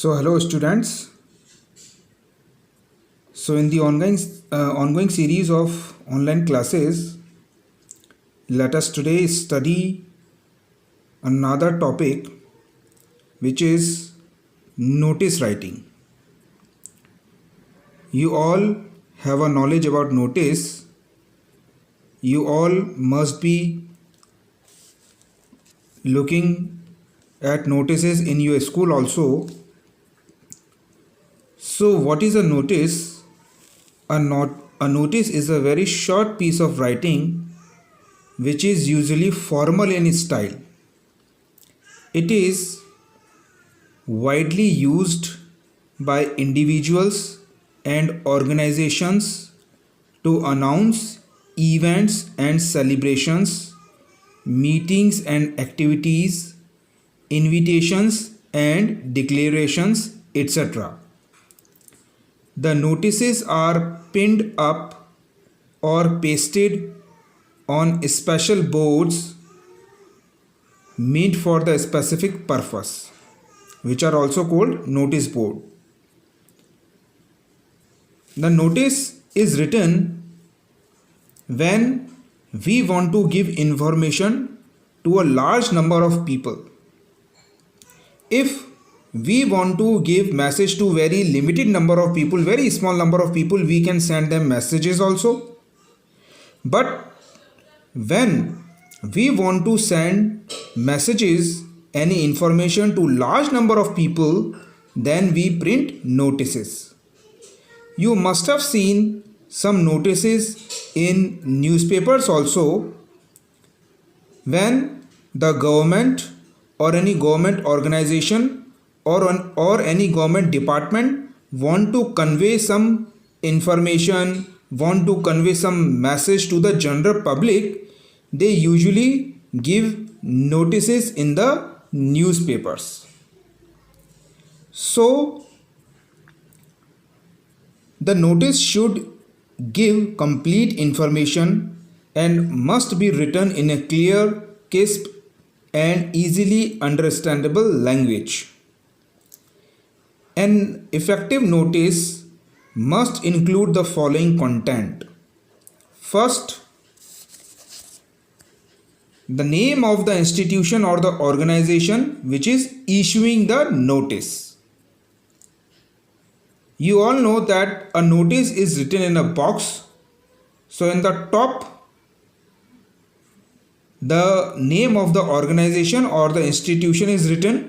So hello students. So in the ongoing series of online classes, let us today study another topic, which is notice writing. You all have a knowledge about notice. You all must be looking at notices in your school also. So what is a notice? A notice is a very short piece of writing which is usually formal in style. It is widely used by individuals and organizations to announce events and celebrations, meetings and activities, invitations and declarations, etc. The notices are pinned up or pasted on special boards meant for the specific purpose, which are also called notice board. The notice is written when we want to give information to a large number of people. If we want to give message to very limited number of people, very small number of people, we can send them messages also. But when we want to send messages, any information to large number of people, then we print notices. You must have seen some notices in newspapers also. When the government or any government organization or any government department want to convey some information, want to convey some message to the general public, they usually give notices in the newspapers. So the notice should give complete information and must be written in a clear, crisp and easily understandable language. An effective notice must include the following content. First, the name of the institution or the organization which is issuing the notice. You all know that a notice is written in a box. So in the top, the name of the organization or the institution is written.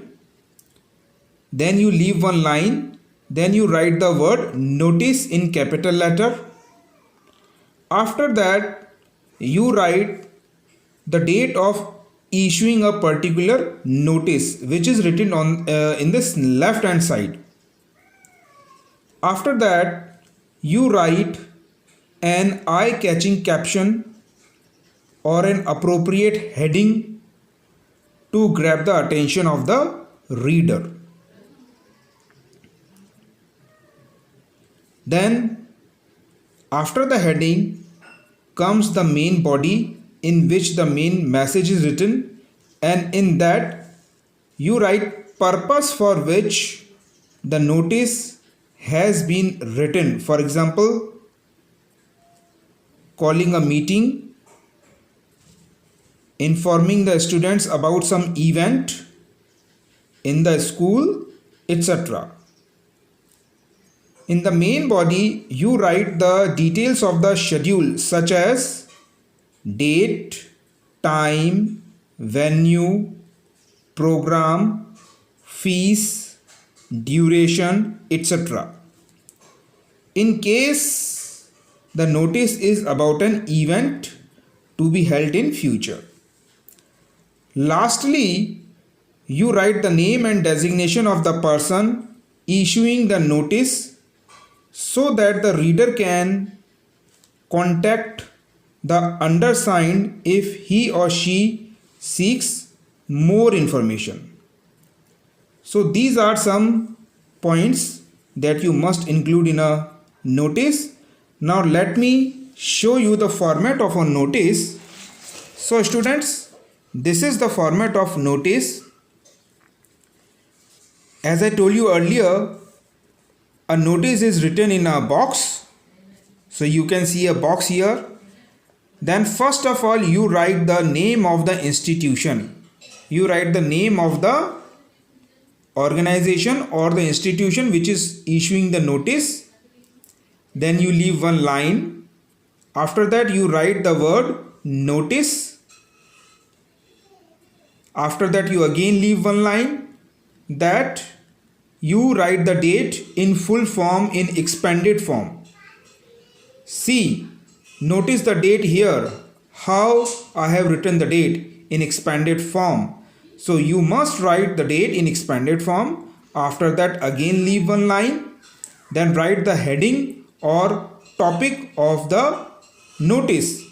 Then you leave one line. Then you write the word notice in capital letter. After that, you write the date of issuing a particular notice, which is written on in this left hand side. After that, you write an eye-catching caption or an appropriate heading to grab the attention of the reader. Then, after the heading comes the main body in which the main message is written, and in that you write purpose for which the notice has been written. For example, calling a meeting, informing the students about some event in the school, etc. In the main body, you write the details of the schedule such as date, time, venue, program, fees, duration, etc. In case the notice is about an event to be held in future. Lastly, you write the name and designation of the person issuing the notice so that the reader can contact the undersigned if he or she seeks more information. So these are some points that you must include in a notice. Now let me show you the format of a notice. So students, this is the format of notice. As I told you earlier, a notice is written in a box. So you can see a box here. Then first of all, you write the name of the institution. You write the name of the organization or the institution which is issuing the notice. Then you leave one line. After that, you write the word notice. After that, you again leave one line. That you write the date in full form, in expanded form. See, notice the date here. How I have written the date in expanded form. So you must write the date in expanded form. After that, again leave one line. Then write the heading or topic of the notice.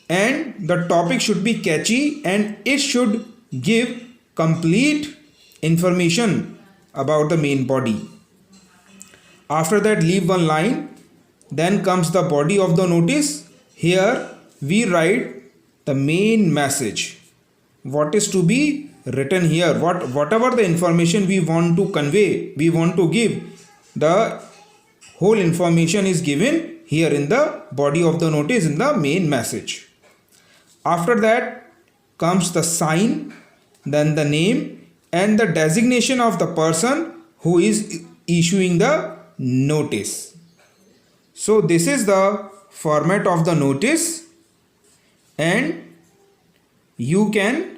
And the topic should be catchy and it should give complete information about the main body. After that, leave one line. Then comes the body of the notice. Here we write the main message. What is to be written here? Whatever the information we want to convey, we want to give, the whole information is given here in the body of the notice, in the main message. After that comes the sign, then the name and the designation of the person who is issuing the notice. So this is the format of the notice, and you can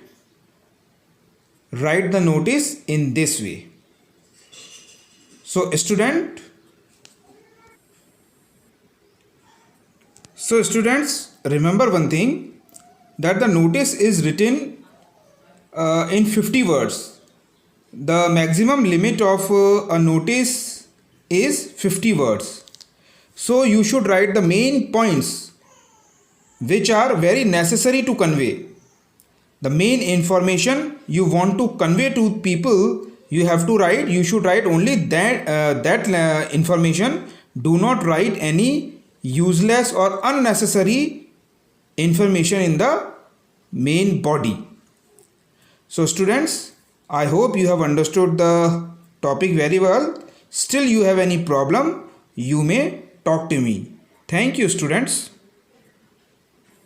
write the notice in this way. So students, remember one thing, that the notice is written in 50 words. The maximum limit of a notice is 50 words. So you should write the main points which are very necessary to convey. The main information you want to convey to people, you should write only that information. Do not write any useless or unnecessary information in the main body. So students, I hope you have understood the topic very well. Still you have any problem, you may talk to me. Thank you students.